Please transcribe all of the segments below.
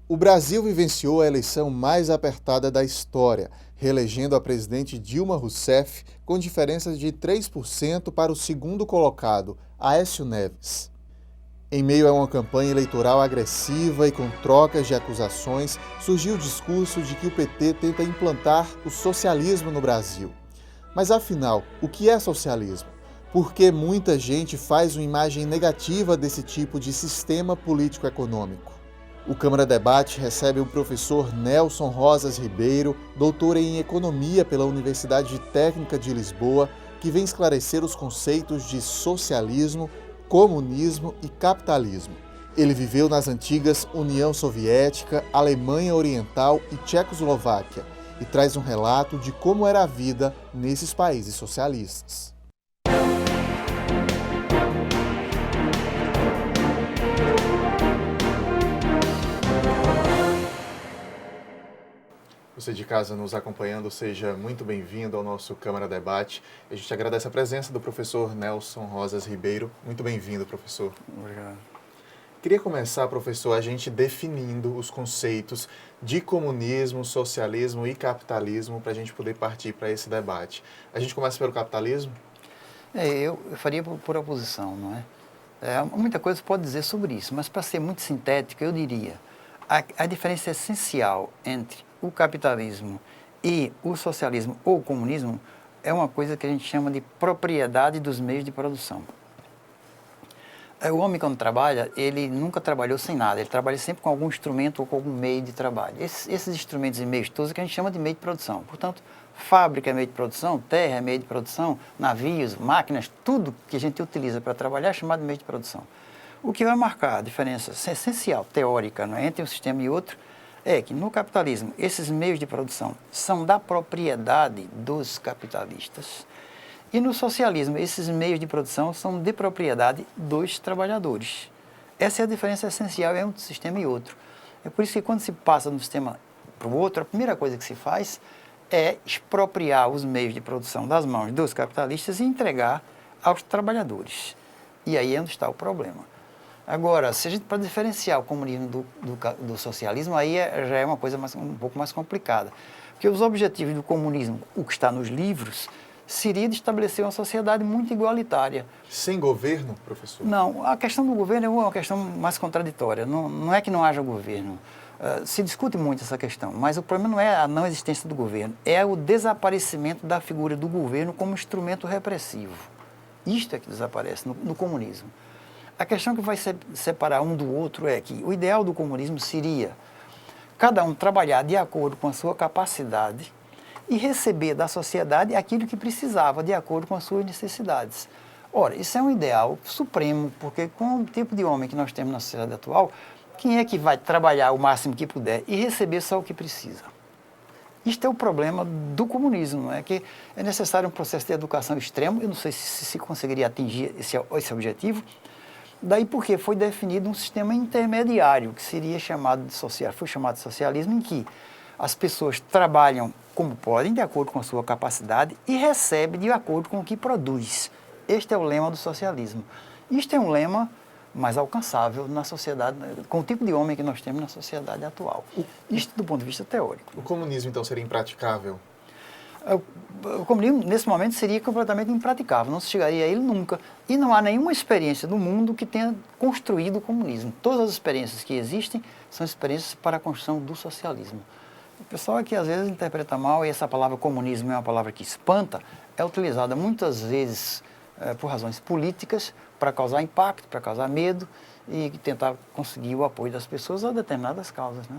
O Brasil vivenciou a eleição mais apertada da história, reelegendo a presidente Dilma Rousseff com diferença de 3% para o segundo colocado, Aécio Neves. Em meio a uma campanha eleitoral agressiva e com trocas de acusações, surgiu o discurso de que o PT tenta implantar o socialismo no Brasil. Mas afinal, o que é socialismo? Por que muita gente faz uma imagem negativa desse tipo de sistema político-econômico? O Câmara Debate recebe o professor Nelson Rosas Ribeiro, doutor em Economia pela Universidade Técnica de Lisboa, que vem esclarecer os conceitos de socialismo, comunismo e capitalismo. Ele viveu nas antigas União Soviética, Alemanha Oriental e Tchecoslováquia e traz um relato de como era a vida nesses países socialistas. Você de casa nos acompanhando, seja muito bem-vindo ao nosso Câmara Debate. A gente agradece a presença do professor Nelson Rosas Ribeiro. Muito bem-vindo, professor. Obrigado. Queria começar, professor, a gente definindo os conceitos de comunismo, socialismo e capitalismo para a gente poder partir para esse debate. A gente começa pelo capitalismo? Eu faria por oposição, não é? Muita coisa se pode dizer sobre isso, mas para ser muito sintético, eu diria a diferença essencial entre o capitalismo e o socialismo ou o comunismo é uma coisa que a gente chama de propriedade dos meios de produção. O homem, quando trabalha, ele nunca trabalhou sem nada, ele trabalha sempre com algum instrumento ou com algum meio de trabalho. Esses instrumentos e meios todos é que a gente chama de meio de produção. Portanto, fábrica é meio de produção, terra é meio de produção, navios, máquinas, tudo que a gente utiliza para trabalhar é chamado de meio de produção. O que vai marcar a diferença essencial, teórica, não é, entre um sistema e outro, é que no capitalismo, esses meios de produção são da propriedade dos capitalistas. E no socialismo, esses meios de produção são de propriedade dos trabalhadores. Essa é a diferença essencial entre um sistema e outro. É por isso que quando se passa de um sistema para o outro, a primeira coisa que se faz é expropriar os meios de produção das mãos dos capitalistas e entregar aos trabalhadores. E aí é onde está o problema. Agora, se a gente para diferenciar o comunismo do socialismo, aí já é uma coisa um pouco mais complicada. Porque os objetivos do comunismo, o que está nos livros, seria de estabelecer uma sociedade muito igualitária. Sem governo, professor? Não, a questão do governo é uma questão mais contraditória. Não é que não haja governo. Se discute muito essa questão, mas o problema não é a não existência do governo, é o desaparecimento da figura do governo como instrumento repressivo. Isto é que desaparece no comunismo. A questão que vai separar um do outro é que o ideal do comunismo seria cada um trabalhar de acordo com a sua capacidade e receber da sociedade aquilo que precisava, de acordo com as suas necessidades. Ora, isso é um ideal supremo, porque com o tipo de homem que nós temos na sociedade atual, quem é que vai trabalhar o máximo que puder e receber só o que precisa? Isto é o problema do comunismo, não é? Que é necessário um processo de educação extremo, eu não sei se conseguiria atingir esse objetivo, daí porque foi definido um sistema intermediário, que seria chamado de foi chamado de socialismo, em que as pessoas trabalham como podem, de acordo com a sua capacidade, e recebem de acordo com o que produz. Este é o lema do socialismo. Isto é um lema mais alcançável na sociedade, com o tipo de homem que nós temos na sociedade atual. Isto do ponto de vista teórico. O comunismo, então, seria impraticável? O comunismo, nesse momento, seria completamente impraticável, não se chegaria a ele nunca. E não há nenhuma experiência do mundo que tenha construído o comunismo. Todas as experiências que existem são experiências para a construção do socialismo. O pessoal aqui às vezes interpreta mal, e essa palavra comunismo é uma palavra que espanta, é utilizada muitas vezes por razões políticas para causar impacto, para causar medo e tentar conseguir o apoio das pessoas a determinadas causas, né?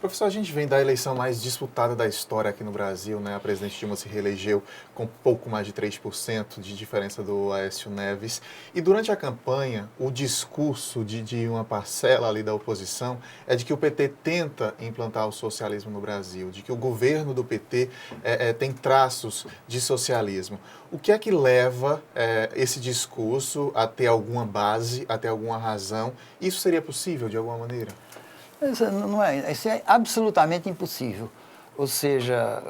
Professor, a gente vem da eleição mais disputada da história aqui no Brasil, né? A presidente Dilma se reelegeu com pouco mais de 3% de diferença do Aécio Neves. E durante a campanha, o discurso de uma parcela ali da oposição é de que o PT tenta implantar o socialismo no Brasil, de que o governo do PT tem traços de socialismo. O que é que leva esse discurso a ter alguma base, a ter alguma razão? Isso seria possível de alguma maneira? Isso é absolutamente impossível. Ou seja,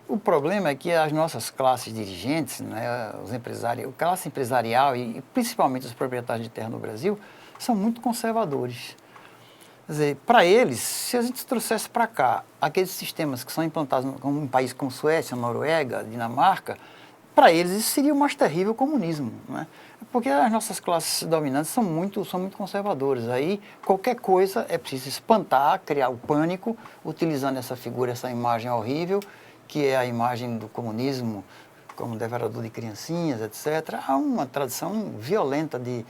o problema é que as nossas classes dirigentes, né, os empresários, a classe empresarial e principalmente os proprietários de terra no Brasil, são muito conservadores. Quer dizer, para eles, se a gente trouxesse para cá aqueles sistemas que são implantados em um país como Suécia, Noruega, Dinamarca, para eles isso seria o mais terrível comunismo, né? Porque as nossas classes dominantes são muito conservadoras. Aí qualquer coisa é preciso espantar, criar o pânico, utilizando essa figura, essa imagem horrível, que é a imagem do comunismo como devorador de criancinhas, etc. Há uma tradição violenta de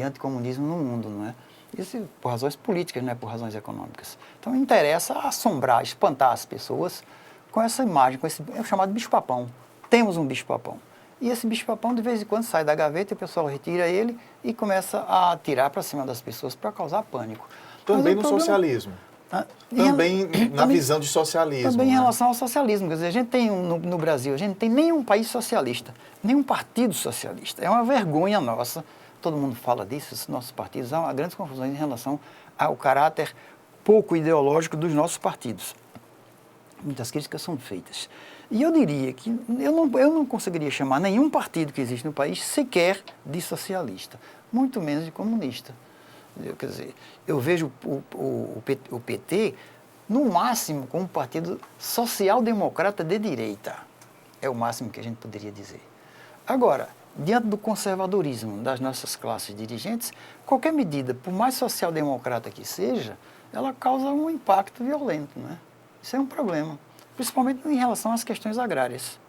anticomunismo no mundo, não é? Isso por razões políticas, não é por razões econômicas. Então interessa assombrar, espantar as pessoas com essa imagem, com esse é o chamado bicho-papão. Temos um bicho-papão. E esse bicho-papão, de vez em quando, sai da gaveta, e o pessoal retira ele e começa a atirar para cima das pessoas para causar pânico. Também no socialismo. Também na visão de socialismo. Também em relação ao socialismo. Quer dizer, a gente tem no Brasil, a gente não tem nenhum país socialista, nenhum partido socialista. É uma vergonha nossa. Todo mundo fala disso, os nossos partidos. Há uma grande confusão em relação ao caráter pouco ideológico dos nossos partidos. Muitas críticas são feitas. E eu diria que eu não conseguiria chamar nenhum partido que existe no país sequer de socialista, muito menos de comunista. Quer dizer, eu vejo o PT, no máximo, como um partido social-democrata de direita. É o máximo que a gente poderia dizer. Agora, diante do conservadorismo das nossas classes dirigentes, qualquer medida, por mais social-democrata que seja, ela causa um impacto violento, né? Isso é um problema, principalmente em relação às questões agrárias.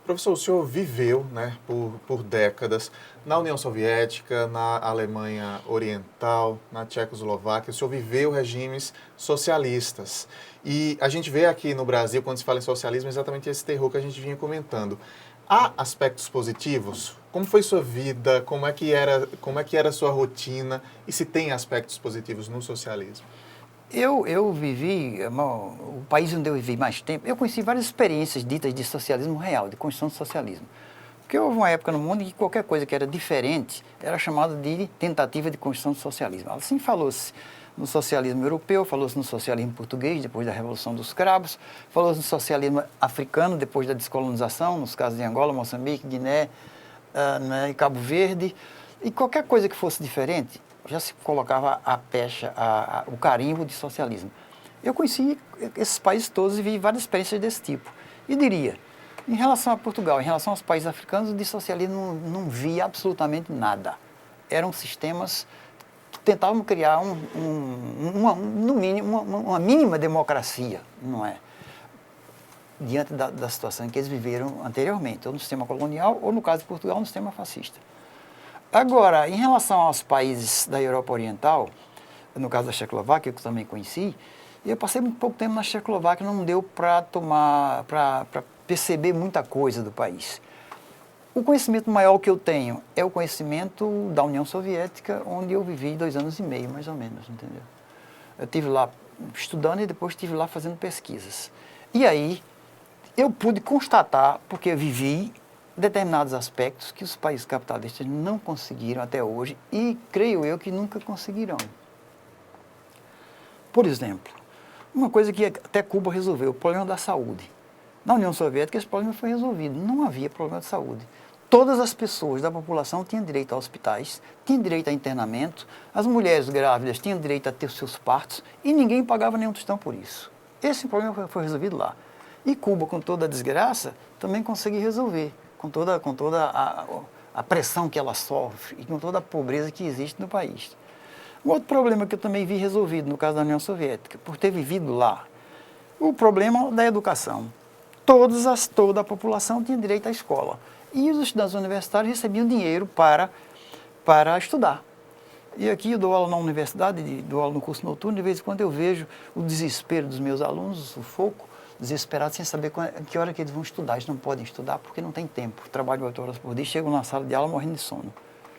Professor, o senhor viveu, né, por décadas na União Soviética, na Alemanha Oriental, na Tchecoslováquia. O senhor viveu regimes socialistas. E a gente vê aqui no Brasil, quando se fala em socialismo, exatamente esse terror que a gente vinha comentando. Há aspectos positivos? Como foi sua vida? Como é que era a sua rotina? E se tem aspectos positivos no socialismo? Eu vivi, o país onde eu vivi mais tempo, eu conheci várias experiências ditas de socialismo real, de construção do socialismo. Porque houve uma época no mundo em que qualquer coisa que era diferente era chamada de tentativa de construção do socialismo. Assim falou-se no socialismo europeu, falou-se no socialismo português, depois da Revolução dos Cravos, falou-se no socialismo africano, depois da descolonização, nos casos de Angola, Moçambique, Guiné, e Cabo Verde. E qualquer coisa que fosse diferente, já se colocava a pecha, o carimbo de socialismo. Eu conheci esses países todos e vi várias experiências desse tipo. E diria, em relação a Portugal, em relação aos países africanos, de socialismo não via absolutamente nada. Eram sistemas que tentavam criar, no mínimo, uma mínima democracia, não é? Diante da situação em que eles viveram anteriormente, ou no sistema colonial, ou no caso de Portugal, no sistema fascista. Agora, em relação aos países da Europa Oriental, no caso da Tchecoslováquia, que eu também conheci, eu passei muito pouco tempo na Tchecoslováquia, não deu para perceber muita coisa do país. O conhecimento maior que eu tenho é o conhecimento da União Soviética, onde eu vivi 2 anos e meio, mais ou menos, entendeu? Eu estive lá estudando e depois estive lá fazendo pesquisas. E aí, eu pude constatar, porque eu vivi determinados aspectos que os países capitalistas não conseguiram até hoje e creio eu que nunca conseguirão. Por exemplo, uma coisa que até Cuba resolveu, o problema da saúde. Na União Soviética esse problema foi resolvido, não havia problema de saúde. Todas as pessoas da população tinham direito a hospitais, tinham direito a internamento, as mulheres grávidas tinham direito a ter os seus partos e ninguém pagava nenhum tostão por isso. Esse problema foi resolvido lá. E Cuba, com toda a desgraça, também conseguiu resolver, com toda a pressão que ela sofre e com toda a pobreza que existe no país. Um outro problema que eu também vi resolvido no caso da União Soviética, por ter vivido lá, o problema da educação. Toda a população tinha direito à escola. E os estudantes universitários recebiam dinheiro para estudar. E aqui eu dou aula na universidade, dou aula no curso noturno, de vez em quando eu vejo o desespero dos meus alunos, o sufoco, desesperados sem saber que hora que eles vão estudar. Eles não podem estudar porque não tem tempo. Trabalham 8 horas por dia, chegam na sala de aula morrendo de sono.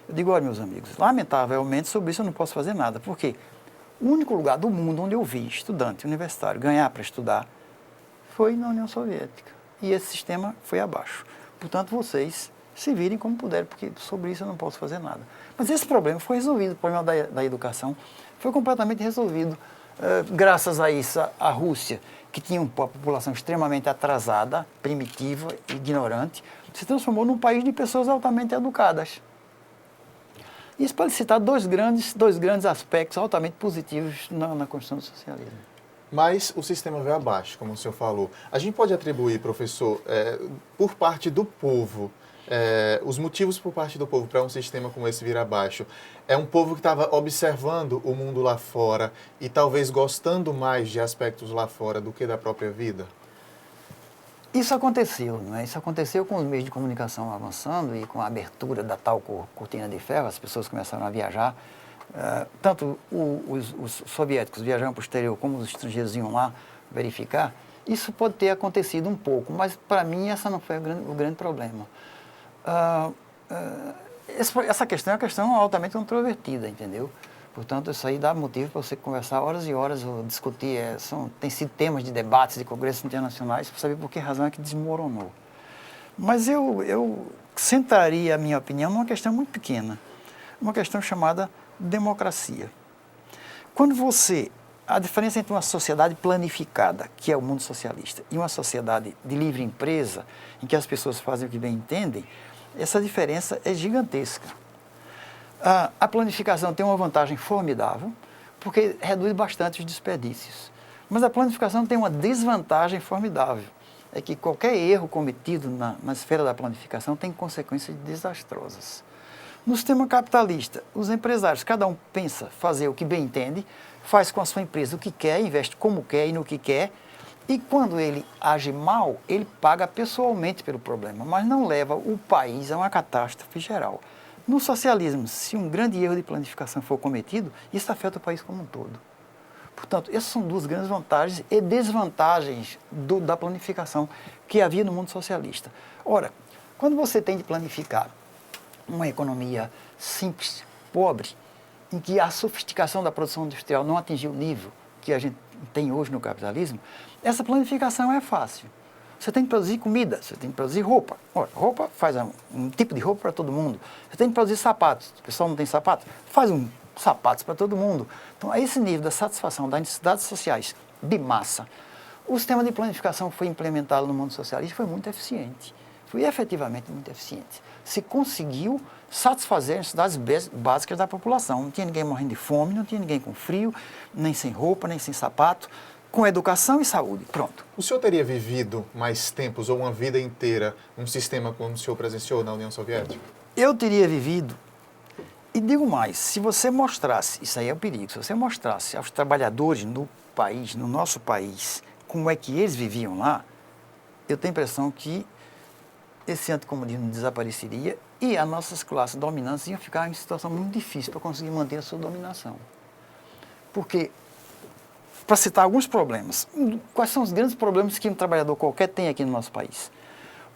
Eu digo, olha, meus amigos, lamentavelmente sobre isso eu não posso fazer nada. Por quê? O único lugar do mundo onde eu vi estudante universitário ganhar para estudar foi na União Soviética. E esse sistema foi abaixo. Portanto, vocês se virem como puderem, porque sobre isso eu não posso fazer nada. Mas esse problema foi resolvido, o problema da educação foi completamente resolvido. Graças a isso, a Rússia, que tinha uma população extremamente atrasada, primitiva, ignorante, se transformou num país de pessoas altamente educadas. Isso pode citar dois grandes aspectos altamente positivos na construção do socialismo. Mas o sistema veio abaixo, como o senhor falou. A gente pode atribuir, professor, por parte do povo, os motivos por parte do povo para um sistema como esse vir abaixo. É um povo que estava observando o mundo lá fora e talvez gostando mais de aspectos lá fora do que da própria vida? Isso aconteceu, não é? Isso aconteceu com os meios de comunicação avançando e com a abertura da tal cortina de ferro, as pessoas começaram a viajar. Tanto os soviéticos viajavam para o exterior, como os estrangeiros iam lá verificar. Isso pode ter acontecido um pouco, mas para mim essa não foi o grande problema. Essa questão é uma questão altamente controvertida, entendeu? Portanto, isso aí dá motivo para você conversar horas e horas, ou discutir. Tem sido temas de debates de congressos internacionais para saber por que razão é que desmoronou. Mas eu centraria a minha opinião numa questão muito pequena, uma questão chamada democracia. A diferença entre uma sociedade planificada, que é o mundo socialista, e uma sociedade de livre empresa, em que as pessoas fazem o que bem entendem, essa diferença é gigantesca. A planificação tem uma vantagem formidável, porque reduz bastante os desperdícios. Mas a planificação tem uma desvantagem formidável, é que qualquer erro cometido na esfera da planificação tem consequências desastrosas. No sistema capitalista, os empresários, cada um pensa fazer o que bem entende, faz com a sua empresa o que quer, investe como quer e no que quer, e quando ele age mal, ele paga pessoalmente pelo problema, mas não leva o país a uma catástrofe geral. No socialismo, se um grande erro de planificação for cometido, isso afeta o país como um todo. Portanto, essas são duas grandes vantagens e desvantagens da planificação que havia no mundo socialista. Ora, quando você tem de planificar uma economia simples, pobre, em que a sofisticação da produção industrial não atingiu o nível que a gente tem hoje no capitalismo, essa planificação é fácil. Você tem que produzir comida, você tem que produzir roupa. Ora, roupa faz um tipo de roupa para todo mundo. Você tem que produzir sapatos. O pessoal não tem sapato? Faz sapatos para todo mundo. Então, a esse nível da satisfação das necessidades sociais de massa, o sistema de planificação que foi implementado no mundo socialista foi muito eficiente. Foi efetivamente muito eficiente. Se conseguiu satisfazer as necessidades básicas da população. Não tinha ninguém morrendo de fome, não tinha ninguém com frio, nem sem roupa, nem sem sapato, com educação e saúde. Pronto. O senhor teria vivido mais tempos ou uma vida inteira um sistema como o senhor presenciou na União Soviética? Eu teria vivido, e digo mais, se você mostrasse, isso aí é o perigo, se você mostrasse aos trabalhadores no país, no nosso país, como é que eles viviam lá, eu tenho a impressão que esse anticomunismo desapareceria e as nossas classes dominantes iam ficar em situação muito difícil para conseguir manter a sua dominação. Porque, para citar alguns problemas, quais são os grandes problemas que um trabalhador qualquer tem aqui no nosso país?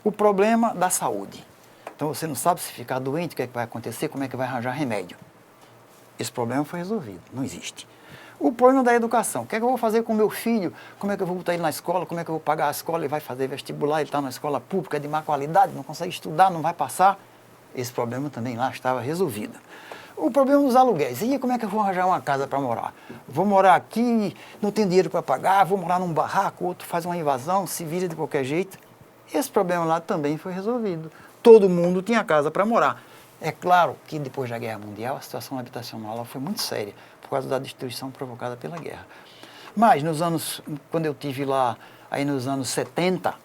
O problema da saúde. Então, você não sabe se ficar doente, o que é que vai acontecer, como é que vai arranjar remédio. Esse problema foi resolvido, não existe. O problema da educação. O que é que eu vou fazer com o meu filho? Como é que eu vou botar ele na escola? Como é que eu vou pagar a escola? Ele vai fazer vestibular, ele está na escola pública de má qualidade, não consegue estudar, não vai passar. Esse problema também lá estava resolvido. O problema dos aluguéis. E como é que eu vou arranjar uma casa para morar? Vou morar aqui, não tenho dinheiro para pagar, vou morar num barraco, outro faz uma invasão, se vira de qualquer jeito. Esse problema lá também foi resolvido. Todo mundo tinha casa para morar. É claro que depois da Guerra Mundial a situação habitacional lá foi muito séria, por causa da destruição provocada pela guerra. Mas quando eu estive lá, aí nos anos 70,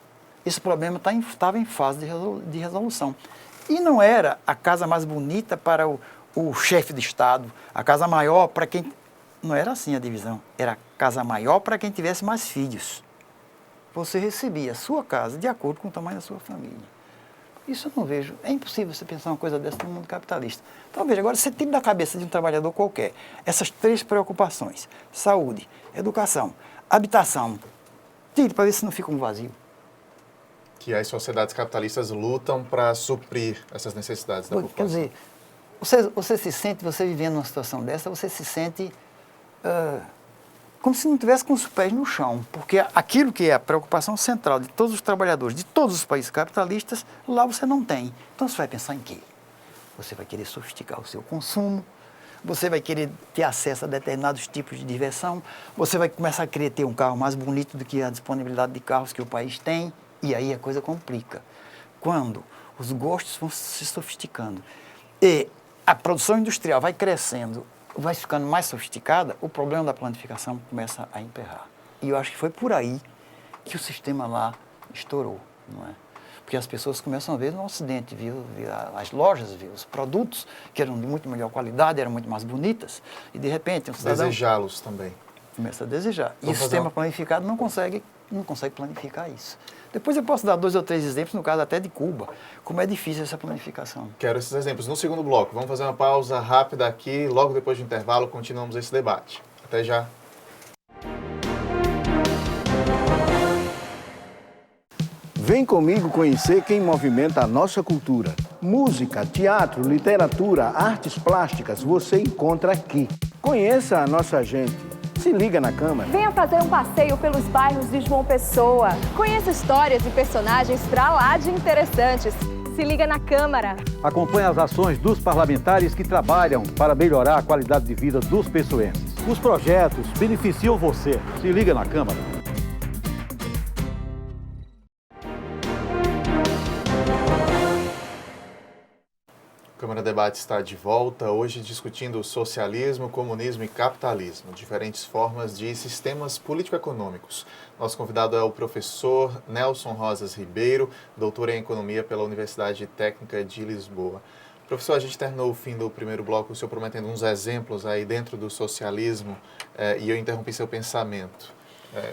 esse problema estava em fase de resolução. E não era a casa mais bonita para o chefe de Estado, a casa maior para quem... Não era assim a divisão, era a casa maior para quem tivesse mais filhos. Você recebia a sua casa de acordo com o tamanho da sua família. Isso eu não vejo. É impossível você pensar uma coisa dessa no mundo capitalista. Então, veja, agora você tira da cabeça de um trabalhador qualquer essas três preocupações: saúde, educação, habitação. Tire para ver se não fica um vazio. Que as sociedades capitalistas lutam para suprir essas necessidades da população. Quer dizer, você se sente, você vivendo numa situação dessa, você se sente como se não tivesse com os pés no chão, porque aquilo que é a preocupação central de todos os trabalhadores, de todos os países capitalistas, lá você não tem. Então você vai pensar em quê? Você vai querer sofisticar o seu consumo, você vai querer ter acesso a determinados tipos de diversão, você vai começar a querer ter um carro mais bonito do que a disponibilidade de carros que o país tem, e aí a coisa complica. Quando os gostos vão se sofisticando e a produção industrial vai crescendo, vai ficando mais sofisticada, o problema da planificação começa a emperrar. E eu acho que foi por aí que o sistema lá estourou, não é? Porque as pessoas começam a ver no Ocidente, viu as lojas, viu os produtos que eram de muito melhor qualidade, eram muito mais bonitas, e de repente um cidadão desejá-los também. Começa a desejar. E o Vamos sistema planificado não consegue planificar isso. Depois eu posso dar 2 ou 3 exemplos, no caso até de Cuba, como é difícil essa planificação. Quero esses exemplos. No segundo bloco, vamos fazer uma pausa rápida aqui, logo depois do intervalo, continuamos esse debate. Até já. Vem comigo conhecer quem movimenta a nossa cultura. Música, teatro, literatura, artes plásticas, você encontra aqui. Conheça a nossa gente. Se liga na Câmara. Venha fazer um passeio pelos bairros de João Pessoa. Conheça histórias e personagens pra lá de interessantes. Se liga na Câmara. Acompanhe as ações dos parlamentares que trabalham para melhorar a qualidade de vida dos pessoenses. Os projetos beneficiam você. Se liga na Câmara. O Câmara Debate está de volta, hoje discutindo socialismo, comunismo e capitalismo, diferentes formas de sistemas político-econômicos. Nosso convidado é o professor Nelson Rosas Ribeiro, doutor em Economia pela Universidade Técnica de Lisboa. Professor, a gente terminou o fim do primeiro bloco, o senhor prometendo uns exemplos aí dentro do socialismo, e eu interrompi seu pensamento.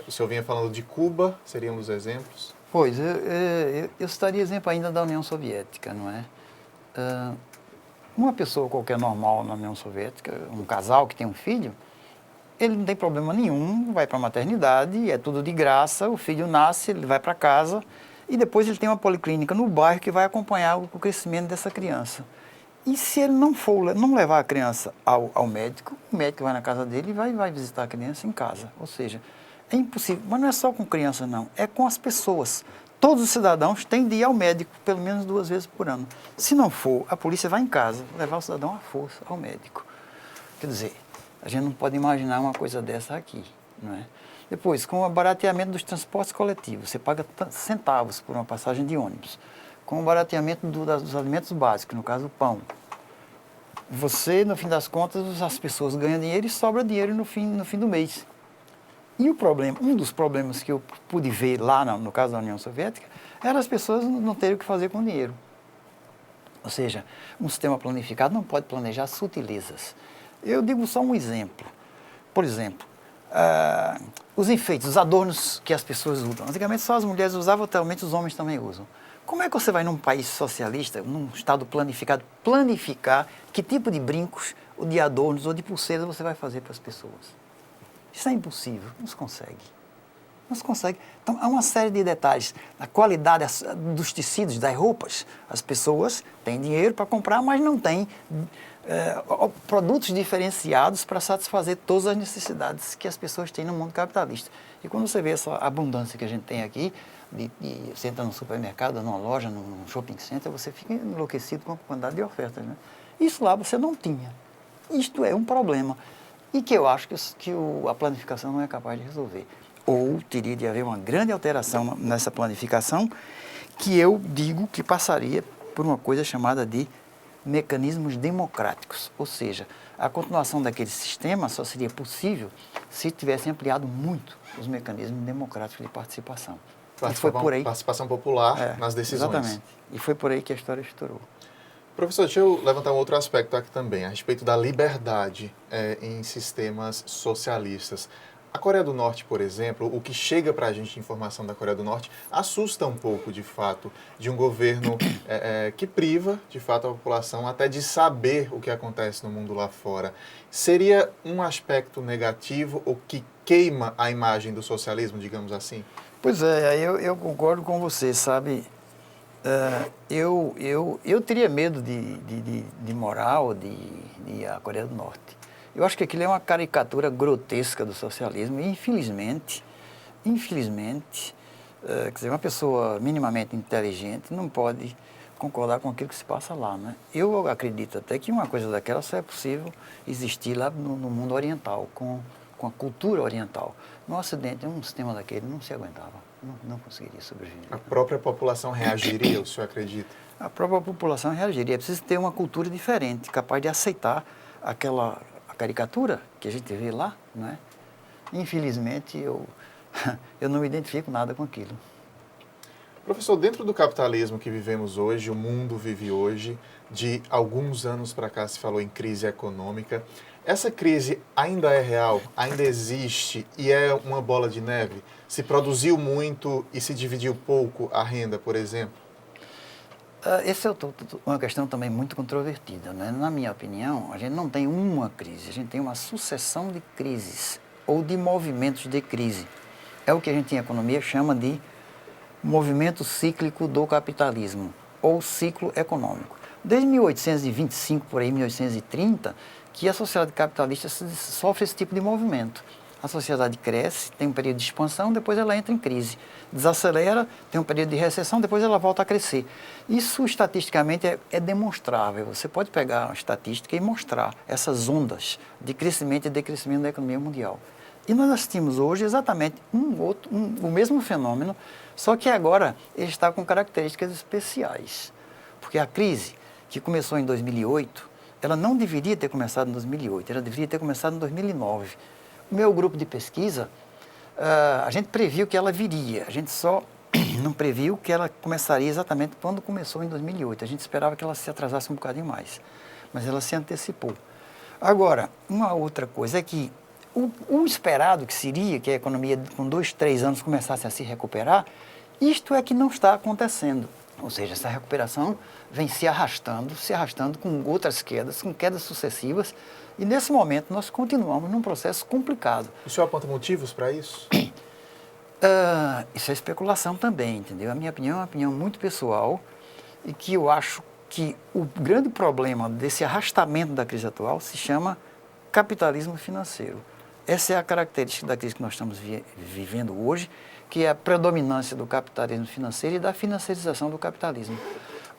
O senhor vinha falando de Cuba, seriam os exemplos? Pois, eu citaria exemplo ainda da União Soviética, não é? Uma pessoa qualquer normal na União Soviética, um casal que tem um filho, ele não tem problema nenhum, vai para a maternidade, é tudo de graça, o filho nasce, ele vai para casa e depois ele tem uma policlínica no bairro que vai acompanhar o crescimento dessa criança. E se ele não levar a criança ao médico, o médico vai na casa dele e vai visitar a criança em casa. Ou seja, é impossível, mas não é só com criança não, é com as pessoas. Todos os cidadãos têm de ir ao médico pelo menos 2 vezes por ano. Se não for, a polícia vai em casa levar o cidadão à força ao médico. Quer dizer, a gente não pode imaginar uma coisa dessa aqui, não é? Depois, com o barateamento dos transportes coletivos, você paga centavos por uma passagem de ônibus. Com o barateamento dos alimentos básicos, no caso o pão. Você, no fim das contas, as pessoas ganham dinheiro e sobra dinheiro no fim do mês. E um dos problemas que eu pude ver lá no caso da União Soviética, era as pessoas não terem o que fazer com o dinheiro. Ou seja, um sistema planificado não pode planejar sutilezas. Eu digo só um exemplo. Por exemplo, os enfeites, os adornos que as pessoas usam. Antigamente só as mulheres usavam, atualmente os homens também usam. Como é que você vai num país socialista, num estado planificado, planificar que tipo de brincos, ou de adornos, ou de pulseiras você vai fazer para as pessoas? Isso é impossível, não se consegue. Não se consegue. Então, há uma série de detalhes. A qualidade dos tecidos, das roupas. As pessoas têm dinheiro para comprar, mas não têm produtos diferenciados para satisfazer todas as necessidades que as pessoas têm no mundo capitalista. E quando você vê essa abundância que a gente tem aqui, você entra num supermercado, numa loja, num shopping center, você fica enlouquecido com a quantidade de ofertas, né? Isso lá você não tinha. Isto é um problema. E que eu acho que a planificação não é capaz de resolver. Ou teria de haver uma grande alteração nessa planificação, que eu digo que passaria por uma coisa chamada de mecanismos democráticos. Ou seja, a continuação daquele sistema só seria possível se tivessem ampliado muito os mecanismos democráticos de participação. E foi por aí, participação popular nas decisões. Exatamente. E foi por aí que a história estourou. Professor, deixa eu levantar um outro aspecto aqui também, a respeito da liberdade em sistemas socialistas. A Coreia do Norte, por exemplo, o que chega para a gente de informação da Coreia do Norte assusta um pouco, de fato, de um governo que priva, de fato, a população até de saber o que acontece no mundo lá fora. Seria um aspecto negativo ou que queima a imagem do socialismo, digamos assim? Pois é, eu concordo com você, sabe? Eu teria medo de morar ou de ir à Coreia do Norte. Eu acho que aquilo é uma caricatura grotesca do socialismo e, infelizmente, quer dizer, uma pessoa minimamente inteligente não pode concordar com aquilo que se passa lá, né? Eu acredito até que uma coisa daquela só é possível existir lá no mundo oriental, com a cultura oriental. No Ocidente, um sistema daquele não se aguentava, não conseguiria sobreviver. A própria população reagiria, o senhor acredita? A própria população reagiria. É preciso ter uma cultura diferente, capaz de aceitar a caricatura que a gente vê lá, não é? Infelizmente, eu não me identifico nada com aquilo. Professor, dentro do capitalismo que vivemos hoje, o mundo vive hoje, de alguns anos para cá se falou em crise econômica. Essa crise ainda é real? Ainda existe e é uma bola de neve? Se produziu muito e se dividiu pouco a renda, por exemplo? Essa é uma questão também muito controvertida, né? Na minha opinião, a gente não tem uma crise, a gente tem uma sucessão de crises ou de movimentos de crise. É o que a gente em economia chama de movimento cíclico do capitalismo ou ciclo econômico. Desde 1825, por aí, 1830, que a sociedade capitalista sofre esse tipo de movimento. A sociedade cresce, tem um período de expansão, depois ela entra em crise. Desacelera, tem um período de recessão, depois ela volta a crescer. Isso, estatisticamente, é demonstrável. Você pode pegar uma estatística e mostrar essas ondas de crescimento e decrescimento da economia mundial. E nós assistimos hoje exatamente o mesmo fenômeno, só que agora ele está com características especiais. Porque a crise, que começou em 2008, ela não deveria ter começado em 2008, ela deveria ter começado em 2009. O meu grupo de pesquisa, a gente previu que ela viria, a gente só não previu que ela começaria exatamente quando começou em 2008. A gente esperava que ela se atrasasse um bocadinho mais, mas ela se antecipou. Agora, uma outra coisa é que o esperado que seria que a economia com 2, 3 anos começasse a se recuperar, isto é que não está acontecendo. Ou seja, essa recuperação vem se arrastando com outras quedas, com quedas sucessivas, e nesse momento nós continuamos num processo complicado. O senhor aponta motivos para isso? Isso é especulação também, entendeu? A minha opinião é uma opinião muito pessoal e que eu acho que o grande problema desse arrastamento da crise atual se chama capitalismo financeiro. Essa é a característica da crise que nós estamos vivendo hoje, que é a predominância do capitalismo financeiro e da financiarização do capitalismo.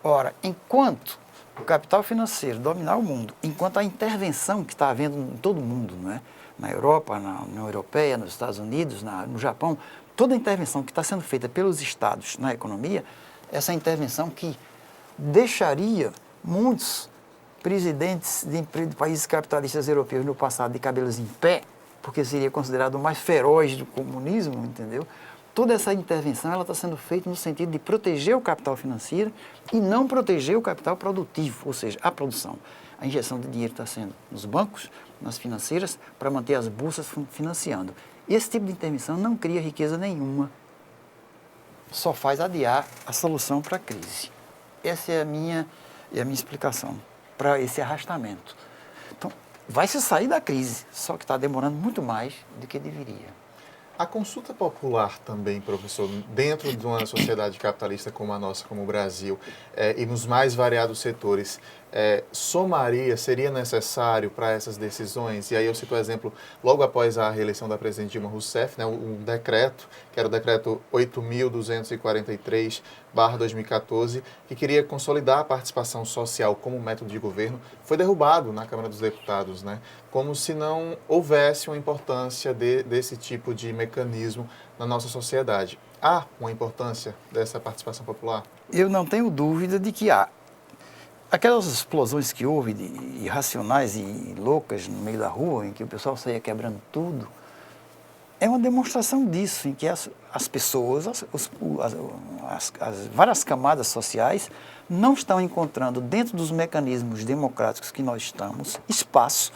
Ora, enquanto o capital financeiro dominar o mundo, enquanto a intervenção que está havendo em todo o mundo, não é? Na Europa, na União Europeia, nos Estados Unidos, no Japão, toda a intervenção que está sendo feita pelos Estados na economia, essa intervenção que deixaria muitos presidentes de países capitalistas europeus no passado de cabelos em pé, porque seria considerado o mais feroz do comunismo, entendeu? Toda essa intervenção ela está sendo feita no sentido de proteger o capital financeiro e não proteger o capital produtivo, ou seja, a produção. A injeção de dinheiro está sendo nos bancos, nas financeiras, para manter as bolsas financiando. Esse tipo de intervenção não cria riqueza nenhuma, só faz adiar a solução para a crise. Essa é a minha explicação para esse arrastamento. Então, vai se sair da crise, só que está demorando muito mais do que deveria. A consulta popular também, professor, dentro de uma sociedade capitalista como a nossa, como o Brasil, e nos mais variados setores, seria necessário para essas decisões? E aí eu cito o exemplo, logo após a reeleição da presidente Dilma Rousseff, né, um decreto, que era o decreto 8.243/2014, que queria consolidar a participação social como método de governo, foi derrubado na Câmara dos Deputados, né? Como se não houvesse uma importância desse tipo de mecanismo na nossa sociedade. Há uma importância dessa participação popular? Eu não tenho dúvida de que há. Aquelas explosões que houve irracionais e loucas no meio da rua, em que o pessoal saía quebrando tudo, é uma demonstração disso, em que as pessoas, as várias camadas sociais, não estão encontrando, dentro dos mecanismos democráticos que nós estamos, espaço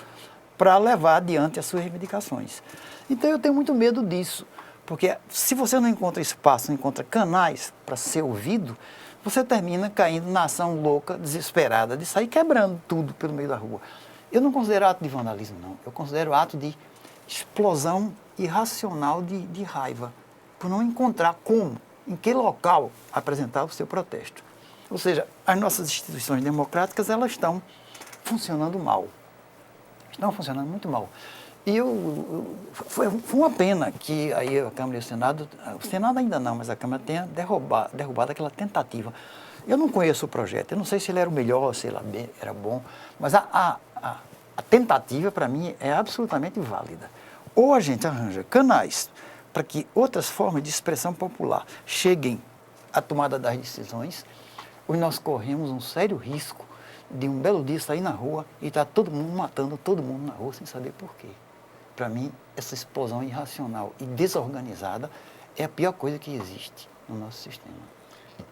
para levar adiante as suas reivindicações. Então eu tenho muito medo disso, porque se você não encontra espaço, não encontra canais para ser ouvido, você termina caindo na ação louca, desesperada, de sair quebrando tudo pelo meio da rua. Eu não considero ato de vandalismo, não. Eu considero ato de explosão irracional de raiva, por não encontrar como, em que local apresentar o seu protesto. Ou seja, as nossas instituições democráticas, elas estão funcionando mal. Estão funcionando muito mal. E foi uma pena que aí a Câmara e o Senado ainda não, mas a Câmara tenha derrubado aquela tentativa. Eu não conheço o projeto, eu não sei se ele era o melhor, se ele era bom, mas a tentativa, para mim, é absolutamente válida. Ou a gente arranja canais para que outras formas de expressão popular cheguem à tomada das decisões, nós corremos um sério risco de um belo dia sair na rua e estar todo mundo matando todo mundo na rua sem saber por quê. Para mim, essa explosão irracional e desorganizada é a pior coisa que existe no nosso sistema.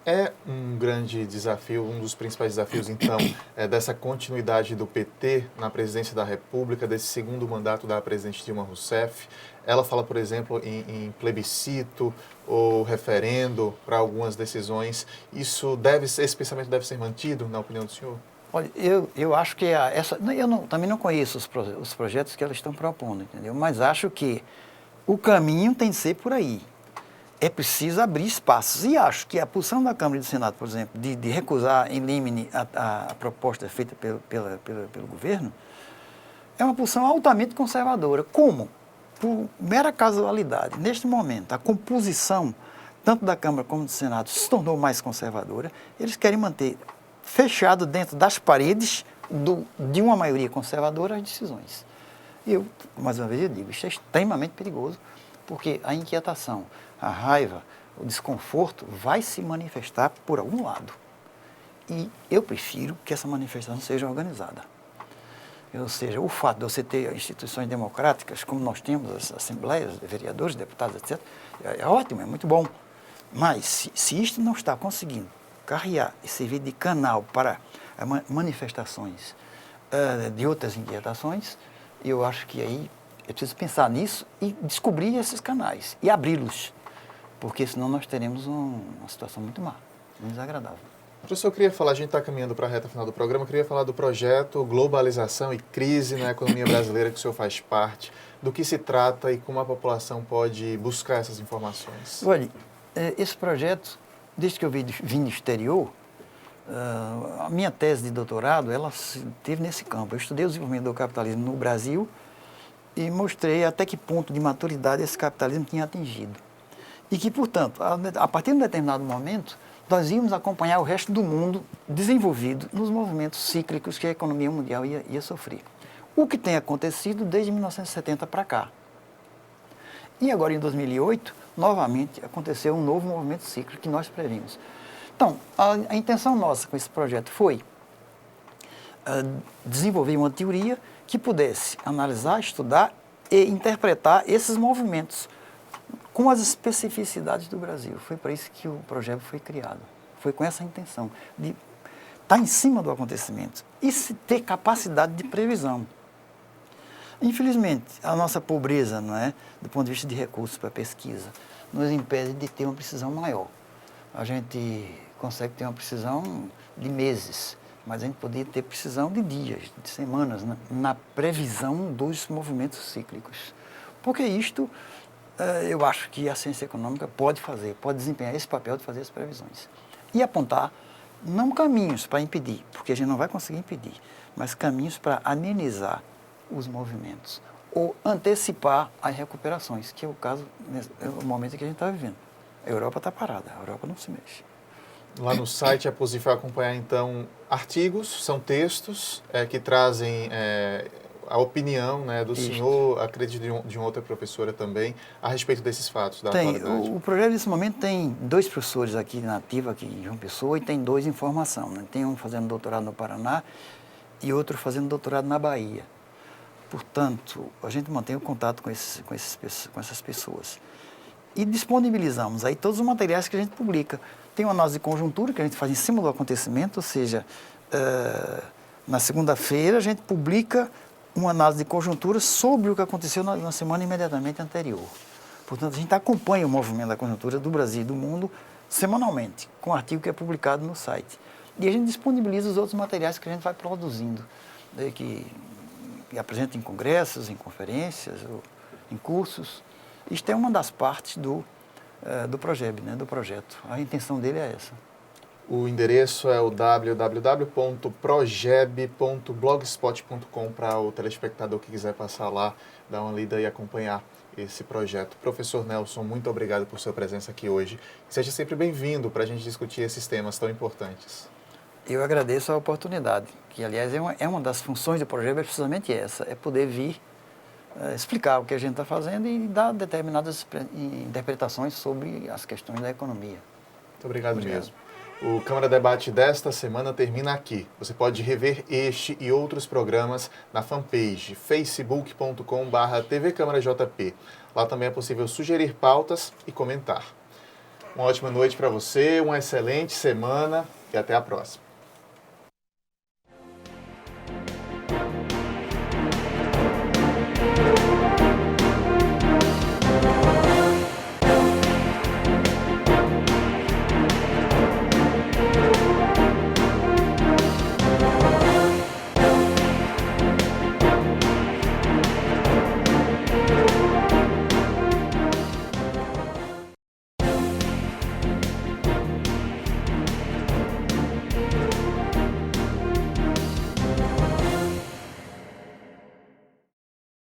É um grande desafio, um dos principais desafios, então, dessa continuidade do PT na presidência da República, desse segundo mandato da presidente Dilma Rousseff. Ela fala, por exemplo, em plebiscito ou referendo para algumas decisões. Esse pensamento deve ser mantido, na opinião do senhor? Olha, eu acho que também não conheço os projetos que elas estão propondo, entendeu? Mas acho que o caminho tem que ser por aí. É preciso abrir espaços. E acho que a posição da Câmara e do Senado, por exemplo, de recusar em limine a proposta feita pelo governo, é uma posição altamente conservadora. Como? Por mera casualidade. Neste momento, a composição, tanto da Câmara como do Senado, se tornou mais conservadora. Eles querem manter fechado dentro das paredes de uma maioria conservadora as decisões. Eu, mais uma vez eu digo, isso é extremamente perigoso, porque a inquietação, a raiva, o desconforto vai se manifestar por algum lado. E eu prefiro que essa manifestação seja organizada. Ou seja, o fato de você ter instituições democráticas, como nós temos, as assembleias, vereadores, deputados, etc., é ótimo, é muito bom. Mas se isto não está conseguindo carrear e servir de canal para manifestações de outras inquietações, eu acho que aí é preciso pensar nisso e descobrir esses canais e abri-los, porque senão nós teremos uma situação muito má, muito desagradável. Professor, eu queria falar, a gente está caminhando para a reta final do programa, eu queria falar do projeto Globalização e Crise na Economia Brasileira, que o senhor faz parte, do que se trata e como a população pode buscar essas informações. Olha, esse projeto, desde que eu vim do exterior, a minha tese de doutorado, ela esteve nesse campo. Eu estudei o desenvolvimento do capitalismo no Brasil e mostrei até que ponto de maturidade esse capitalismo tinha atingido. E que, portanto, a partir de um determinado momento, nós íamos acompanhar o resto do mundo desenvolvido nos movimentos cíclicos que a economia mundial ia sofrer. O que tem acontecido desde 1970 para cá. E agora, em 2008, novamente aconteceu um novo movimento cíclico que nós previmos. Então, a intenção nossa com esse projeto foi desenvolver uma teoria que pudesse analisar, estudar e interpretar esses movimentos com as especificidades do Brasil. Foi para isso que o projeto foi criado. Foi com essa intenção de estar em cima do acontecimento e se ter capacidade de previsão. Infelizmente, a nossa pobreza, não é, do ponto de vista de recursos para pesquisa, nos impede de ter uma precisão maior. A gente consegue ter uma precisão de meses, mas a gente poderia ter precisão de dias, de semanas, na previsão dos movimentos cíclicos. Porque isto, eu acho que a ciência econômica pode desempenhar esse papel de fazer as previsões. E apontar, não caminhos para impedir, porque a gente não vai conseguir impedir, mas caminhos para amenizar os movimentos, ou antecipar as recuperações, que é o caso, é o momento que a gente está vivendo. A Europa está parada, a Europa não se mexe. Lá no site é possível acompanhar, então, artigos, são textos que trazem a opinião, né, do senhor, acredito de uma outra professora também, a respeito desses fatos da atualidade. O projeto, nesse momento, tem 2 professores aqui na ativa, aqui em João Pessoa, e tem 2 em formação. Né? Tem um fazendo doutorado no Paraná e outro fazendo doutorado na Bahia. Portanto, a gente mantém o contato com essas pessoas. E disponibilizamos aí todos os materiais que a gente publica. Tem uma análise de conjuntura que a gente faz em cima do acontecimento, ou seja, na segunda-feira a gente publica uma análise de conjuntura sobre o que aconteceu na semana imediatamente anterior. Portanto, a gente acompanha o movimento da conjuntura do Brasil e do mundo semanalmente, com um artigo que é publicado no site. E a gente disponibiliza os outros materiais que a gente vai produzindo, que apresenta em congressos, em conferências, em cursos. Isto é uma das partes do PROGEB, né, do projeto. A intenção dele é essa. O endereço é o www.progeb.blogspot.com para o telespectador que quiser passar lá, dar uma lida e acompanhar esse projeto. Professor Nelson, muito obrigado por sua presença aqui hoje. Seja sempre bem-vindo para a gente discutir esses temas tão importantes. Eu agradeço a oportunidade, que, aliás, é uma das funções do projeto, é precisamente essa, é poder vir explicar o que a gente está fazendo e dar determinadas interpretações sobre as questões da economia. Muito obrigado mesmo. O Câmara Debate desta semana termina aqui. Você pode rever este e outros programas na fanpage facebook.com/TV CâmaraJP. Lá também é possível sugerir pautas e comentar. Uma ótima noite para você, uma excelente semana e até a próxima.